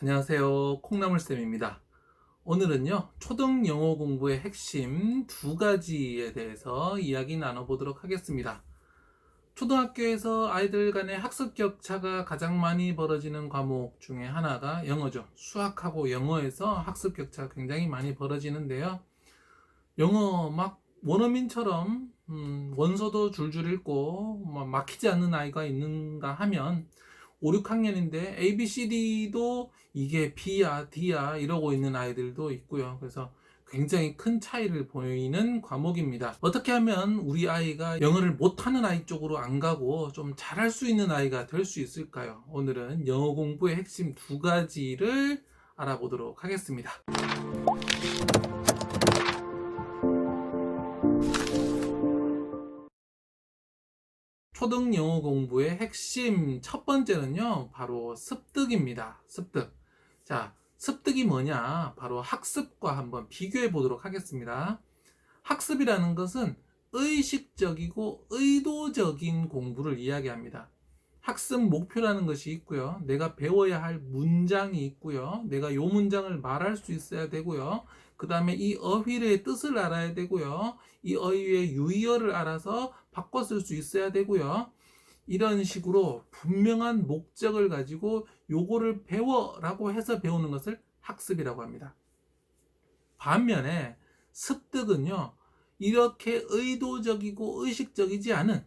안녕하세요. 콩나물쌤입니다. 오늘은요, 초등 영어 공부의 핵심 두 가지에 대해서 이야기 나눠보도록 하겠습니다. 초등학교에서 아이들 간의 학습 격차가 가장 많이 벌어지는 과목 중에 하나가 영어죠. 수학하고 영어에서 학습 격차가 굉장히 많이 벌어지는데요. 영어 막 원어민처럼 원서도 줄줄 읽고 막히지 않는 아이가 있는가 하면 5, 6학년인데 ABCD도 이게 B야, D야 이러고 있는 아이들도 있고요. 그래서 굉장히 큰 차이를 보이는 과목입니다. 어떻게 하면 우리 아이가 영어를 못하는 아이 쪽으로 안 가고 좀 잘할 수 있는 아이가 될 수 있을까요? 오늘은 영어 공부의 핵심 두 가지를 알아보도록 하겠습니다. 초등 영어 공부의 핵심 첫 번째는요, 바로 습득입니다. 습득. 자, 습득이 뭐냐? 바로 학습과 한번 비교해 보도록 하겠습니다. 학습이라는 것은 의식적이고 의도적인 공부를 이야기합니다. 학습 목표라는 것이 있고요. 내가 배워야 할 문장이 있고요. 내가 요 문장을 말할 수 있어야 되고요. 그 다음에 이 어휘의 뜻을 알아야 되고요. 이 어휘의 유의어를 알아서 바꿔 쓸 수 있어야 되고요. 이런 식으로 분명한 목적을 가지고 요거를 배워라고 해서 배우는 것을 학습이라고 합니다. 반면에 습득은요, 이렇게 의도적이고 의식적이지 않은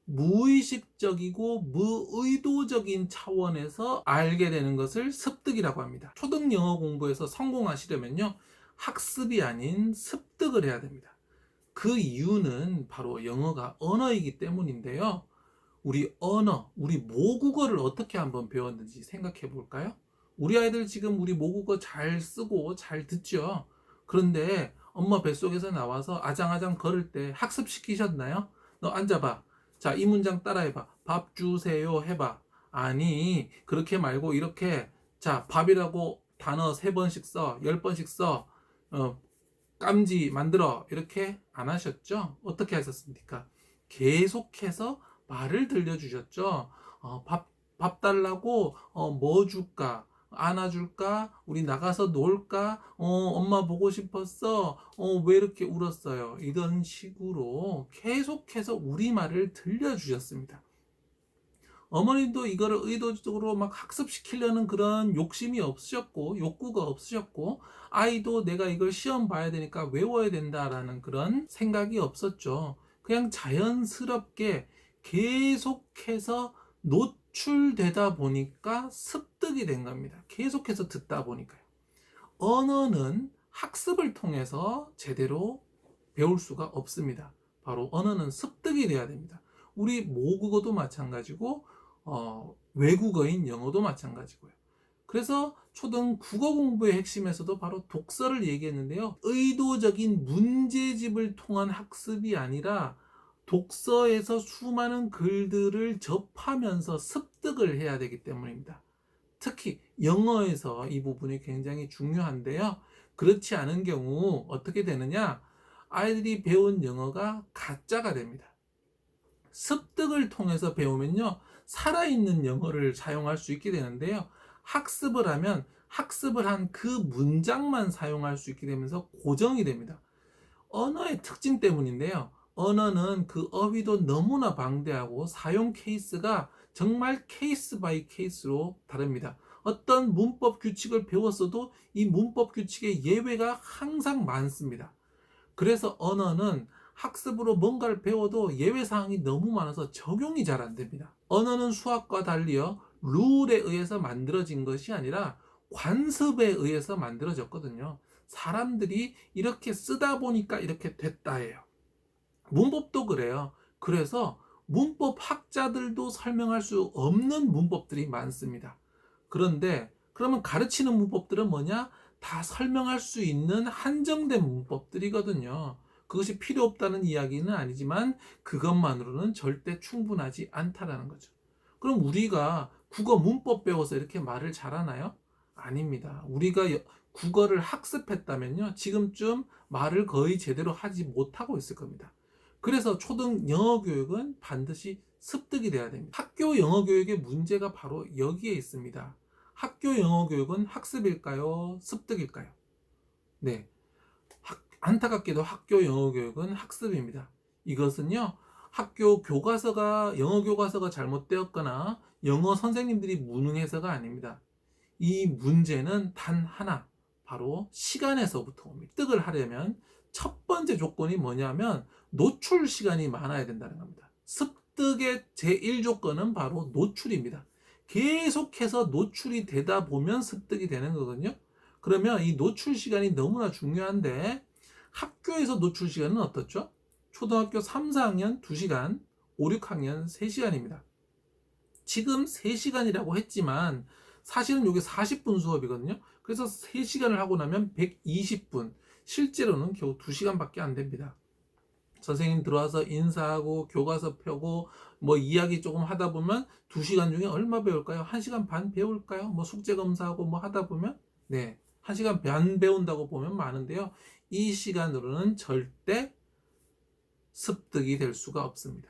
무의식적이고 무의도적인 차원에서 알게 되는 것을 습득이라고 합니다. 초등 영어 공부에서 성공하시려면요, 학습이 아닌 습득을 해야 됩니다. 그 이유는 바로 영어가 언어이기 때문인데요. 우리 언어, 우리 모국어를 어떻게 한번 배웠는지 생각해 볼까요? 우리 아이들 지금 우리 모국어 잘 쓰고 잘 듣죠? 그런데 엄마 뱃속에서 나와서 아장아장 걸을 때 학습시키셨나요? 너 앉아봐. 자, 이 문장 따라해봐. 밥 주세요 해봐. 아니, 그렇게 말고 이렇게, 자, 밥이라고 단어 3번씩 써, 10번씩 써, 깜지 만들어. 이렇게 안 하셨죠? 어떻게 하셨습니까? 계속해서 말을 들려주셨죠. 밥 달라고, 뭐 줄까? 안아줄까? 우리 나가서 놀까? 엄마 보고 싶었어? 왜 이렇게 울었어요? 이런 식으로 계속해서 우리말을 들려주셨습니다. 어머님도 이거를 의도적으로 막 학습시키려는 그런 욕심이 없으셨고, 욕구가 없으셨고, 아이도 내가 이걸 시험 봐야 되니까 외워야 된다라는 그런 생각이 없었죠. 그냥 자연스럽게 계속해서 노출되다 보니까 습득이 된 겁니다. 계속해서 듣다 보니까요. 언어는 학습을 통해서 제대로 배울 수가 없습니다. 바로 언어는 습득이 돼야 됩니다. 우리 모국어도 마찬가지고 외국어인 영어도 마찬가지고요. 그래서 초등 국어 공부의 핵심에서도 바로 독서를 얘기했는데요. 의도적인 문제집을 통한 학습이 아니라 독서에서 수많은 글들을 접하면서 습득을 해야 되기 때문입니다. 특히 영어에서 이 부분이 굉장히 중요한데요. 그렇지 않은 경우 어떻게 되느냐? 아이들이 배운 영어가 가짜가 됩니다. 습득을 통해서 배우면요, 살아있는 영어를 사용할 수 있게 되는데요. 학습을 하면 학습을 한 그 문장만 사용할 수 있게 되면서 고정이 됩니다. 언어의 특징 때문인데요. 언어는 그 어휘도 너무나 방대하고 사용 케이스가 정말 케이스 바이 케이스로 다릅니다. 어떤 문법 규칙을 배웠어도 이 문법 규칙의 예외가 항상 많습니다. 그래서 언어는 학습으로 뭔가를 배워도 예외사항이 너무 많아서 적용이 잘 안 됩니다. 언어는 수학과 달리요, 룰에 의해서 만들어진 것이 아니라 관습에 의해서 만들어졌거든요. 사람들이 이렇게 쓰다 보니까 이렇게 됐다예요. 문법도 그래요. 그래서 문법 학자들도 설명할 수 없는 문법들이 많습니다. 그런데 그러면 가르치는 문법들은 뭐냐? 다 설명할 수 있는 한정된 문법들이거든요. 그것이 필요 없다는 이야기는 아니지만 그것만으로는 절대 충분하지 않다라는 거죠. 그럼 우리가 국어 문법 배워서 이렇게 말을 잘하나요? 아닙니다. 우리가 국어를 학습했다면요, 지금쯤 말을 거의 제대로 하지 못하고 있을 겁니다. 그래서 초등 영어 교육은 반드시 습득이 돼야 됩니다. 학교 영어 교육의 문제가 바로 여기에 있습니다. 학교 영어 교육은 학습일까요? 습득일까요? 네. 안타깝게도 학교 영어 교육은 학습입니다. 이것은요, 영어 교과서가 잘못되었거나 영어 선생님들이 무능해서가 아닙니다. 이 문제는 단 하나, 바로 시간에서부터 옵니다. 습득을 하려면 첫 번째 조건이 뭐냐면 노출 시간이 많아야 된다는 겁니다. 습득의 제1조건은 바로 노출입니다. 계속해서 노출이 되다 보면 습득이 되는 거거든요. 그러면 이 노출 시간이 너무나 중요한데 학교에서 노출 시간은 어떻죠? 초등학교 3, 4학년 2시간, 5, 6학년 3시간입니다. 지금 3시간이라고 했지만 사실은 이게 40분 수업이거든요. 그래서 3시간을 하고 나면 120분, 실제로는 겨우 2시간밖에 안 됩니다. 선생님 들어와서 인사하고 교과서 펴고 뭐 이야기 조금 하다 보면 2시간 중에 얼마 배울까요? 1시간 반 배울까요? 뭐 숙제 검사하고 뭐 하다 보면 1시간 반 배운다고 보면 많은데요. 이 시간으로는 절대 습득이 될 수가 없습니다.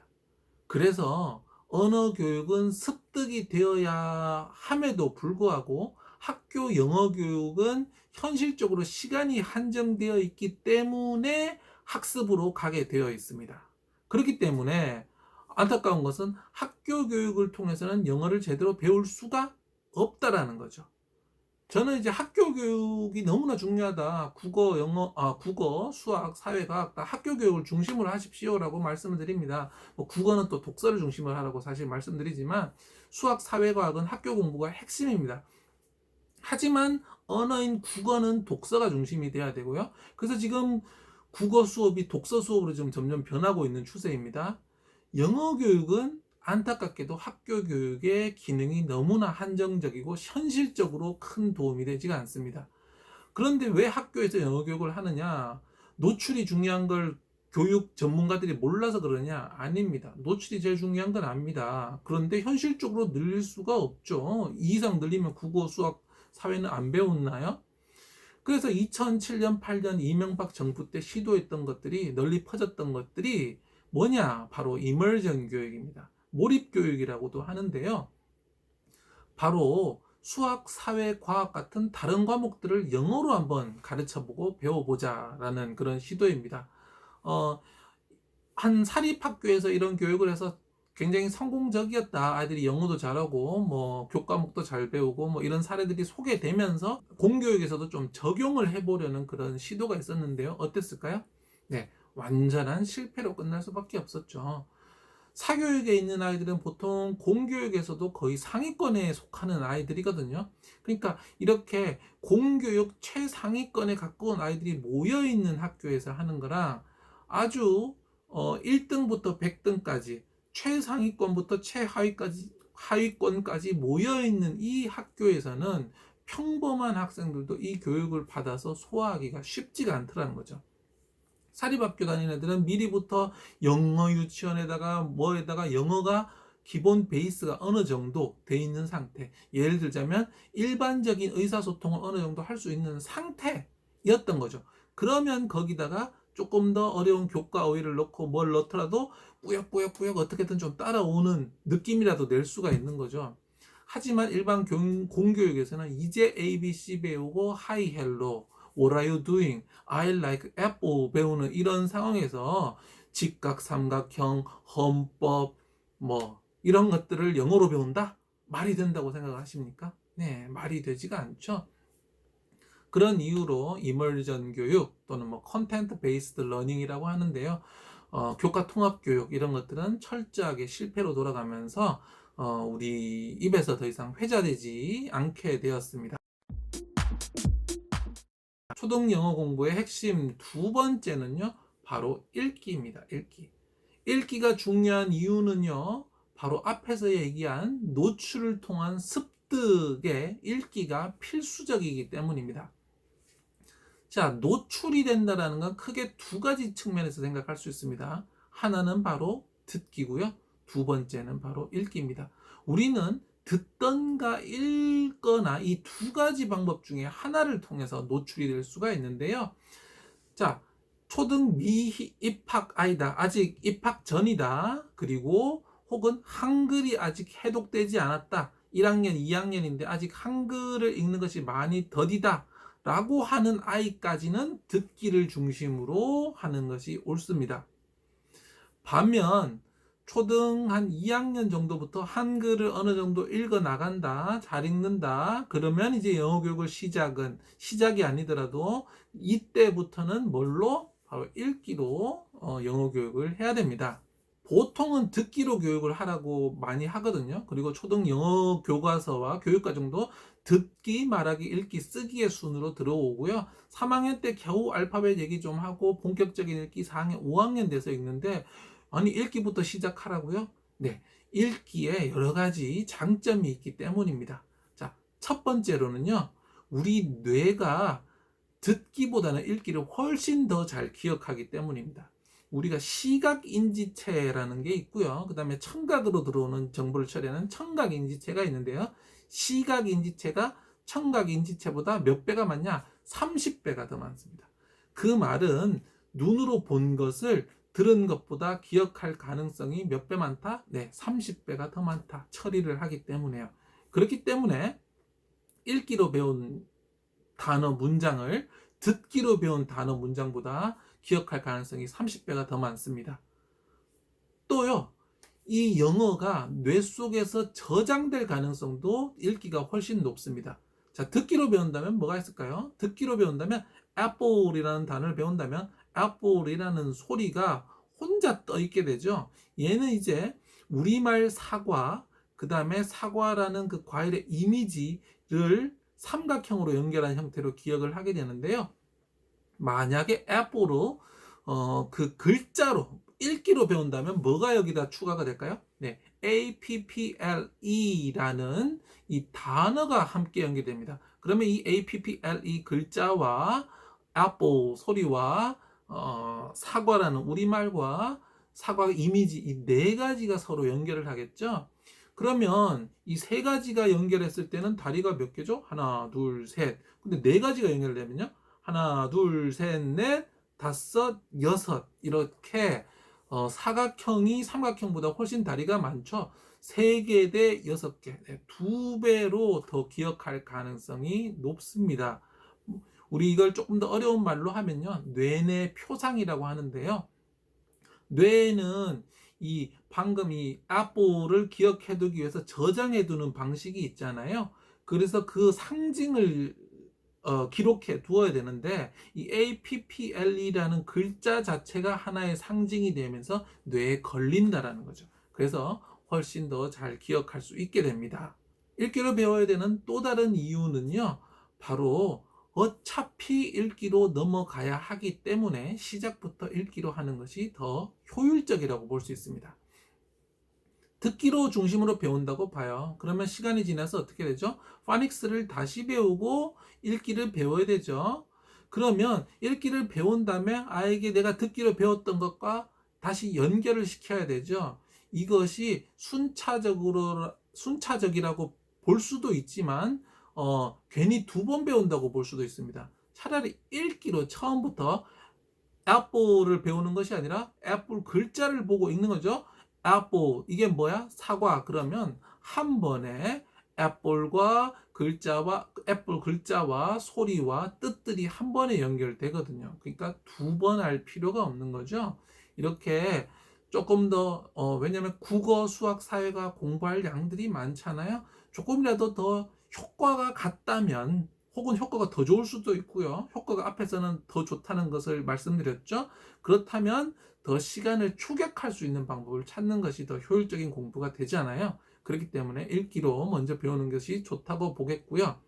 그래서 언어 교육은 습득이 되어야 함에도 불구하고 학교 영어 교육은 현실적으로 시간이 한정되어 있기 때문에 학습으로 가게 되어 있습니다. 그렇기 때문에 안타까운 것은 학교 교육을 통해서는 영어를 제대로 배울 수가 없다라는 거죠. 저는 이제 학교 교육이 너무나 중요하다. 국어, 수학, 사회과학 다 학교 교육을 중심으로 하십시오라고 말씀을 드립니다. 뭐 국어는 또 독서를 중심으로 하라고 사실 말씀드리지만 수학, 사회과학은 학교 공부가 핵심입니다. 하지만 언어인 국어는 독서가 중심이 돼야 되고요. 그래서 지금 국어 수업이 독서 수업으로 좀 점점 변하고 있는 추세입니다. 영어 교육은 안타깝게도 학교 교육의 기능이 너무나 한정적이고 현실적으로 큰 도움이 되지가 않습니다. 그런데 왜 학교에서 영어 교육을 하느냐? 노출이 중요한 걸 교육 전문가들이 몰라서 그러냐? 아닙니다. 노출이 제일 중요한 건 압니다. 그런데 현실적으로 늘릴 수가 없죠. 이 이상 늘리면 국어, 수학, 사회는 안 배웠나요? 그래서 2007년, 8년 이명박 정부 때 시도했던 것들이 널리 퍼졌던 것들이 뭐냐? 바로 이머전 교육입니다. 몰입 교육이라고도 하는데요. 바로 수학, 사회, 과학 같은 다른 과목들을 영어로 한번 가르쳐보고 배워보자라는 그런 시도입니다. 한 사립학교에서 이런 교육을 해서 굉장히 성공적이었다. 아이들이 영어도 잘하고 뭐 교과목도 잘 배우고 뭐 이런 사례들이 소개되면서 공교육에서도 좀 적용을 해보려는 그런 시도가 있었는데요. 어땠을까요? 완전한 실패로 끝날 수밖에 없었죠. 사교육에 있는 아이들은 보통 공교육에서도 거의 상위권에 속하는 아이들이거든요. 그러니까 이렇게 공교육 최상위권에 가까운 아이들이 모여있는 학교에서 하는 거랑 아주 1등부터 100등까지 최상위권부터 하위권까지 모여있는 이 학교에서는 평범한 학생들도 이 교육을 받아서 소화하기가 쉽지가 않더라는 거죠. 사립학교 다니는 애들은 미리부터 영어 유치원에다가 뭐에다가 영어가 기본 베이스가 어느 정도 돼 있는 상태. 예를 들자면 일반적인 의사소통을 어느 정도 할 수 있는 상태였던 거죠. 그러면 거기다가 조금 더 어려운 교과 어휘를 넣고 뭘 넣더라도 꾸역꾸역 어떻게든 좀 따라오는 느낌이라도 낼 수가 있는 거죠. 하지만 일반 공교육에서는 이제 ABC 배우고 Hi, Hello, What are you doing? I like apple 배우는 이런 상황에서 직각, 삼각형, 헌법 뭐 이런 것들을 영어로 배운다? 말이 된다고 생각하십니까? 네, 말이 되지가 않죠. 그런 이유로 이머전 교육 또는 뭐 컨텐트 베이스드 러닝이라고 하는데요. 교과 통합 교육 이런 것들은 철저하게 실패로 돌아가면서 우리 입에서 더 이상 회자되지 않게 되었습니다. 초등 영어 공부의 핵심 두 번째는요, 바로 읽기입니다. 읽기가 중요한 이유는요, 바로 앞에서 얘기한 노출을 통한 습득의 읽기가 필수적이기 때문입니다. 자, 노출이 된다는 건 크게 두 가지 측면에서 생각할 수 있습니다. 하나는 바로 듣기고요. 두 번째는 바로 읽기입니다. 우리는 듣던가 읽거나 이 두 가지 방법 중에 하나를 통해서 노출이 될 수가 있는데요. 자, 초등 미입학 아이다. 아직 입학 전이다. 그리고 혹은 한글이 아직 해독되지 않았다. 1학년, 2학년인데 아직 한글을 읽는 것이 많이 더디다 라고 하는 아이까지는 듣기를 중심으로 하는 것이 옳습니다. 반면 초등 한 2학년 정도부터 한글을 어느 정도 읽어 나간다, 잘 읽는다, 그러면 이제 영어 교육을 시작이 아니더라도 이때부터는 뭘로? 바로 읽기로 영어 교육을 해야 됩니다. 보통은 듣기로 교육을 하라고 많이 하거든요. 그리고 초등 영어 교과서와 교육과정도 듣기, 말하기, 읽기, 쓰기의 순으로 들어오고요. 3학년 때 겨우 알파벳 얘기 좀 하고 본격적인 읽기 4학년, 5학년 돼서 읽는데 아니 읽기부터 시작하라고요? 네, 읽기에 여러 가지 장점이 있기 때문입니다. 자, 첫 번째로는요. 우리 뇌가 듣기보다는 읽기를 훨씬 더 잘 기억하기 때문입니다. 우리가 시각인지체라는 게 있고요. 그 다음에 청각으로 들어오는 정보를 처리하는 청각인지체가 있는데요. 시각인지체가 청각인지체보다 몇 배가 많냐? 30배가 더 많습니다. 그 말은 눈으로 본 것을 들은 것보다 기억할 가능성이 몇 배 많다? 네, 30배가 더 많다. 처리를 하기 때문에요. 그렇기 때문에 읽기로 배운 단어 문장을 듣기로 배운 단어 문장보다 기억할 가능성이 30배가 더 많습니다. 또요, 이 영어가 뇌 속에서 저장될 가능성도 읽기가 훨씬 높습니다. 자, 듣기로 배운다면 뭐가 있을까요? 듣기로 배운다면 apple이라는 단어를 배운다면 apple이라는 소리가 혼자 떠 있게 되죠. 얘는 이제 우리말 사과, 그 다음에 사과라는 그 과일의 이미지를 삼각형으로 연결한 형태로 기억을 하게 되는데요. 만약에 apple로 그 글자로 읽기로 배운다면 뭐가 여기다 추가가 될까요? 네, APPLE라는 이 단어가 함께 연결됩니다. 그러면 이 APPLE 글자와 apple 소리와 사과라는 우리말과 사과 이미지 이 네 가지가 서로 연결을 하겠죠. 그러면 이 세 가지가 연결했을 때는 다리가 몇 개죠? 하나, 둘, 셋. 근데 네 가지가 연결되면요. 하나, 둘, 셋, 넷, 다섯, 여섯 이렇게 사각형이 삼각형보다 훨씬 다리가 많죠. 3개 대 6개, 2배로 더 기억할 가능성이 높습니다. 우리 이걸 조금 더 어려운 말로 하면요. 뇌내 표상이라고 하는데요. 뇌는 이 방금 이 apple를 기억해두기 위해서 저장해두는 방식이 있잖아요. 그래서 그 상징을 기록해 두어야 되는데 이 APPLE라는 글자 자체가 하나의 상징이 되면서 뇌에 걸린다라는 거죠. 그래서 훨씬 더 잘 기억할 수 있게 됩니다. 읽기로 배워야 되는 또 다른 이유는요. 바로 어차피 읽기로 넘어가야 하기 때문에 시작부터 읽기로 하는 것이 더 효율적이라고 볼 수 있습니다. 듣기로 중심으로 배운다고 봐요. 그러면 시간이 지나서 어떻게 되죠? 파닉스를 다시 배우고 읽기를 배워야 되죠. 그러면 읽기를 배운 다음에 아이에게 내가 듣기로 배웠던 것과 다시 연결을 시켜야 되죠. 이것이 순차적이라고 볼 수도 있지만 괜히 2번 배운다고 볼 수도 있습니다. 차라리 읽기로 처음부터 apple를 배우는 것이 아니라 애플 글자를 보고 읽는 거죠. apple 이게 뭐야? 사과. 그러면 한 번에 apple과 글자와 애플 글자와 소리와 뜻들이 한 번에 연결되거든요. 그러니까 2번 할 필요가 없는 거죠. 이렇게 조금 더 왜냐하면 국어, 수학, 사회가 공부할 양들이 많잖아요. 조금이라도 더 효과가 같다면 혹은 효과가 더 좋을 수도 있고요. 효과가 앞에서는 더 좋다는 것을 말씀드렸죠. 그렇다면 더 시간을 축약할 수 있는 방법을 찾는 것이 더 효율적인 공부가 되잖아요. 그렇기 때문에 읽기로 먼저 배우는 것이 좋다고 보겠고요.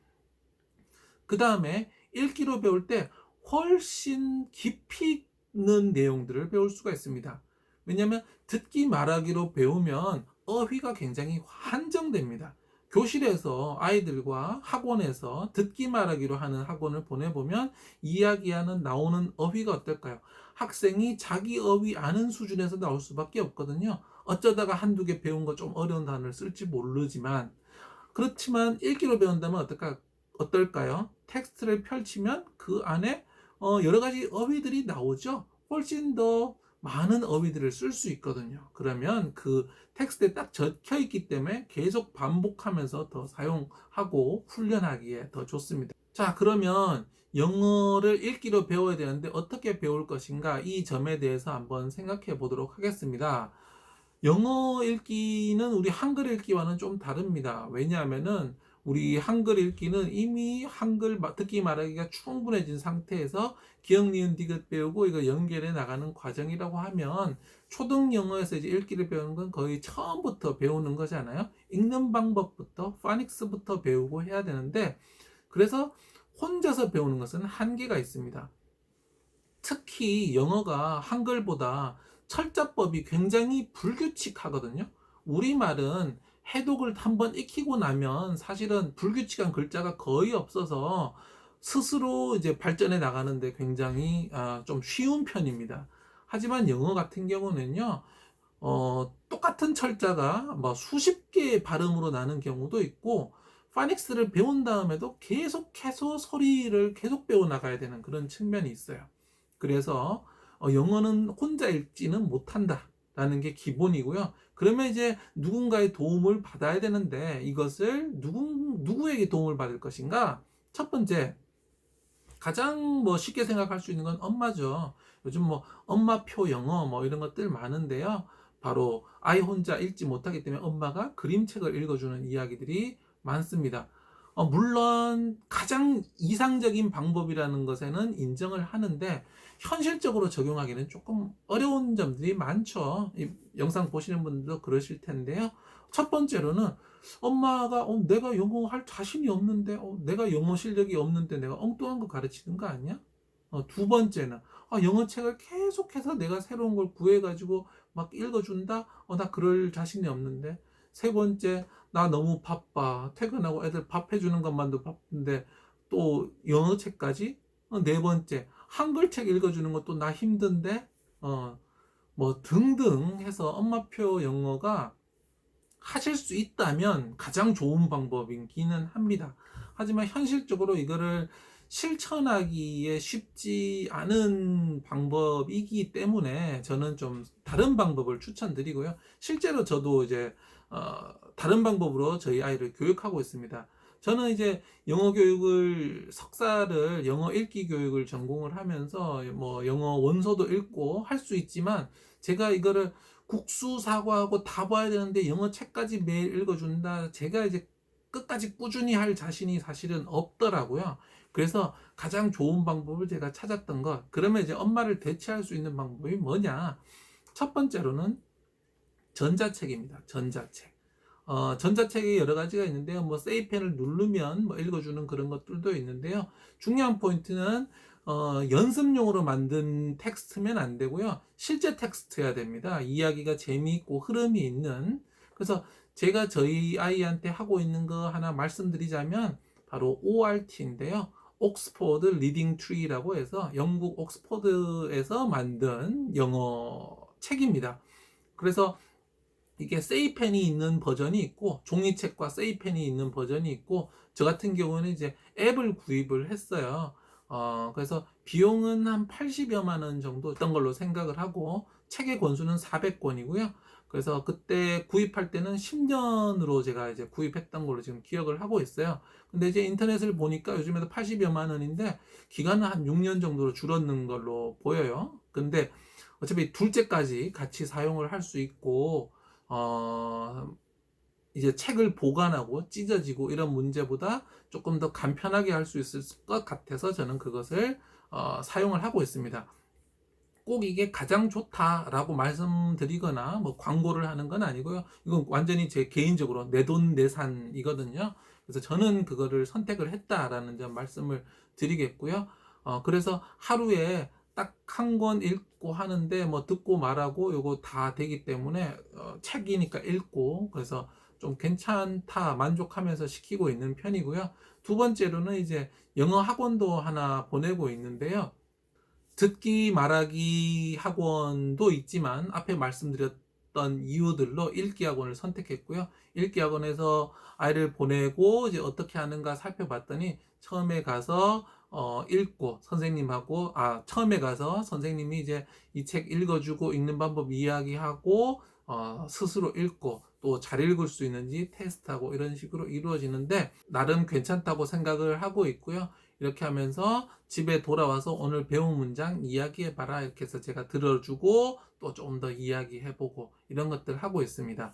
그 다음에 읽기로 배울 때 훨씬 깊이 있는 내용들을 배울 수가 있습니다. 왜냐하면 듣기 말하기로 배우면 어휘가 굉장히 한정됩니다. 교실에서 아이들과 학원에서 듣기 말하기로 하는 학원을 보내보면 이야기하는 나오는 어휘가 어떨까요? 학생이 자기 어휘 아는 수준에서 나올 수밖에 없거든요. 어쩌다가 한두 개 배운 거 좀 어려운 단어를 쓸지 모르지만 그렇지만 읽기로 배운다면 어떨까요? 텍스트를 펼치면 그 안에 여러 가지 어휘들이 나오죠. 훨씬 더 많은 어휘들을 쓸 수 있거든요. 그러면 그 텍스트에 딱 적혀 있기 때문에 계속 반복하면서 더 사용하고 훈련하기에 더 좋습니다. 자, 그러면 영어를 읽기로 배워야 되는데 어떻게 배울 것인가, 이 점에 대해서 한번 생각해 보도록 하겠습니다. 영어 읽기는 우리 한글 읽기와는 좀 다릅니다. 왜냐하면은 우리 한글 읽기는 이미 한글 듣기 말하기가 충분해진 상태에서 기억, 니은, 디귿 배우고 이거 연결해 나가는 과정이라고 하면, 초등 영어에서 이제 읽기를 배우는 건 거의 처음부터 배우는 거잖아요. 읽는 방법부터 파닉스부터 배우고 해야 되는데, 그래서 혼자서 배우는 것은 한계가 있습니다. 특히 영어가 한글보다 철자법이 굉장히 불규칙하거든요. 우리말은 해독을 한번 익히고 나면 사실은 불규칙한 글자가 거의 없어서 스스로 이제 발전해 나가는데 굉장히 좀 쉬운 편입니다. 하지만 영어 같은 경우는요, 똑같은 철자가 뭐 수십 개의 발음으로 나는 경우도 있고, 파닉스를 배운 다음에도 계속해서 소리를 계속 배워 나가야 되는 그런 측면이 있어요. 그래서 영어는 혼자 읽지는 못한다 라는 게 기본이고요. 그러면 이제 누군가의 도움을 받아야 되는데, 이것을 누구에게 도움을 받을 것인가? 첫 번째, 가장 뭐 쉽게 생각할 수 있는 건 엄마죠. 요즘 뭐 엄마표 영어 뭐 이런 것들 많은데요. 바로 아이 혼자 읽지 못하기 때문에 엄마가 그림책을 읽어주는 이야기들이 많습니다. 물론 가장 이상적인 방법이라는 것에는 인정을 하는데, 현실적으로 적용하기는 조금 어려운 점들이 많죠. 이 영상 보시는 분들도 그러실 텐데요. 첫 번째로는 엄마가 내가 영어 할 자신이 없는데, 내가 영어 실력이 없는데 내가 엉뚱한 거 가르치는 거 아니야? 두 번째는 영어 책을 계속해서 내가 새로운 걸 구해가지고 막 읽어준다? 나 그럴 자신이 없는데. 세 번째, 나 너무 바빠. 퇴근하고 애들 밥 해주는 것만도 바쁜데 또 영어 책까지? 네 번째, 한글 책 읽어주는 것도 나 힘든데? 뭐 등등 해서 엄마표 영어가 하실 수 있다면 가장 좋은 방법이기는 합니다. 하지만 현실적으로 이거를 실천하기에 쉽지 않은 방법이기 때문에 저는 좀 다른 방법을 추천드리고요. 실제로 저도 이제 다른 방법으로 저희 아이를 교육하고 있습니다. 저는 이제 영어 교육을, 석사를 영어 읽기 교육을 전공을 하면서 뭐 영어 원서도 읽고 할 수 있지만, 제가 이거를 국수 사과하고 다 봐야 되는데 영어 책까지 매일 읽어준다, 제가 이제 끝까지 꾸준히 할 자신이 사실은 없더라고요. 그래서 가장 좋은 방법을 제가 찾았던 것, 그러면 이제 엄마를 대체할 수 있는 방법이 뭐냐? 첫 번째로는 전자책입니다. 전자책. 전자책이 여러 가지가 있는데요. 뭐 세이펜을 누르면 뭐 읽어주는 그런 것들도 있는데요. 중요한 포인트는 연습용으로 만든 텍스트면 안 되고요. 실제 텍스트여야 됩니다. 이야기가 재미있고 흐름이 있는. 그래서 제가 저희 아이한테 하고 있는 거 하나 말씀드리자면 바로 ORT인데요. 옥스포드 리딩 트리라고 해서 영국 옥스포드에서 만든 영어 책입니다. 그래서 이게 세이펜이 있는 버전이 있고 종이책과 세이펜이 있는 버전이 있고, 저 같은 경우는 이제 앱을 구입을 했어요. 그래서 비용은 한 80여만 원 정도 했던 걸로 생각을 하고, 책의 권수는 400권이고요. 그래서 그때 구입할 때는 10년으로 제가 이제 구입했던 걸로 지금 기억을 하고 있어요. 근데 이제 인터넷을 보니까 요즘에도 80여만 원인데 기간은 한 6년 정도로 줄었는 걸로 보여요. 근데 어차피 둘째까지 같이 사용을 할 수 있고, 이제 책을 보관하고 찢어지고 이런 문제보다 조금 더 간편하게 할 수 있을 것 같아서 저는 그것을 사용을 하고 있습니다. 꼭 이게 가장 좋다라고 말씀드리거나 뭐 광고를 하는 건 아니고요. 이건 완전히 제 개인적으로 내돈내산이거든요. 그래서 저는 그거를 선택을 했다라는 점 말씀을 드리겠고요. 그래서 하루에 딱 한 권 읽고 하는데 뭐 듣고 말하고 요거 다 되기 때문에 책이니까 읽고, 그래서 좀 괜찮다, 만족하면서 시키고 있는 편이고요. 두 번째로는 이제 영어 학원도 하나 보내고 있는데요. 듣기 말하기 학원도 있지만 앞에 말씀드렸던 이유들로 읽기 학원을 선택했고요. 읽기 학원에서 아이를 보내고 이제 어떻게 하는가 살펴봤더니 처음에 가서 읽고 선생님하고 처음에 가서 선생님이 이제 이 책 읽어주고 읽는 방법 이야기하고 스스로 읽고 또 잘 읽을 수 있는지 테스트하고 이런 식으로 이루어지는데 나름 괜찮다고 생각을 하고 있고요. 이렇게 하면서 집에 돌아와서 오늘 배운 문장 이야기해봐라 이렇게 해서 제가 들어주고 또 좀 더 이야기해보고 이런 것들 하고 있습니다.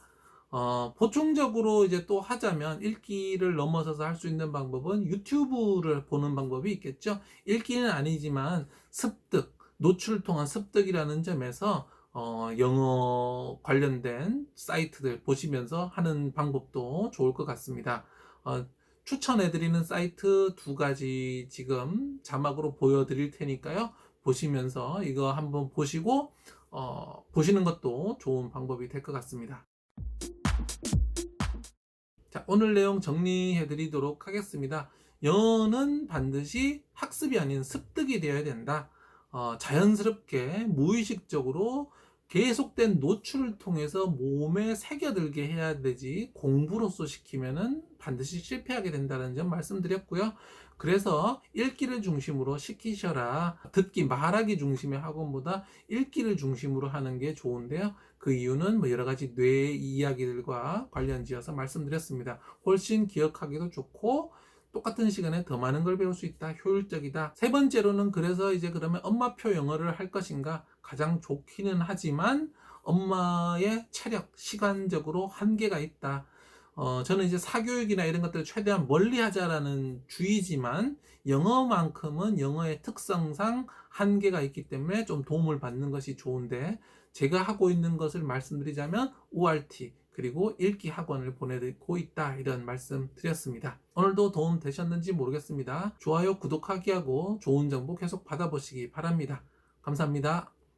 보충적으로 이제 또 하자면 읽기를 넘어서서 할 수 있는 방법은 유튜브를 보는 방법이 있겠죠. 읽기는 아니지만 습득, 노출을 통한 습득이라는 점에서 영어 관련된 사이트들 보시면서 하는 방법도 좋을 것 같습니다. 추천해드리는 사이트 2가지 지금 자막으로 보여드릴 테니까요. 보시면서 이거 한번 보시고 보시는 것도 좋은 방법이 될 것 같습니다. 자, 오늘 내용 정리해 드리도록 하겠습니다. 영어는 반드시 학습이 아닌 습득이 되어야 된다. 자연스럽게 무의식적으로 계속된 노출을 통해서 몸에 새겨들게 해야 되지 공부로서 시키면은 반드시 실패하게 된다는 점 말씀드렸고요. 그래서 읽기를 중심으로 시키셔라. 듣기, 말하기 중심의 학원보다 읽기를 중심으로 하는 게 좋은데요. 그 이유는 뭐 여러 가지 뇌 이야기들과 관련지어서 말씀드렸습니다. 훨씬 기억하기도 좋고 똑같은 시간에 더 많은 걸 배울 수 있다. 효율적이다. 세 번째로는 그래서 이제 그러면 엄마표 영어를 할 것인가? 가장 좋기는 하지만 엄마의 체력, 시간적으로 한계가 있다. 저는 이제 사교육이나 이런 것들을 최대한 멀리 하자라는 주의지만 영어만큼은 영어의 특성상 한계가 있기 때문에 좀 도움을 받는 것이 좋은데 제가 하고 있는 것을 말씀드리자면 ORT 그리고 읽기 학원을 보내드리고 있다 이런 말씀 드렸습니다. 오늘도 도움 되셨는지 모르겠습니다. 좋아요, 구독하기 하고 좋은 정보 계속 받아보시기 바랍니다. 감사합니다.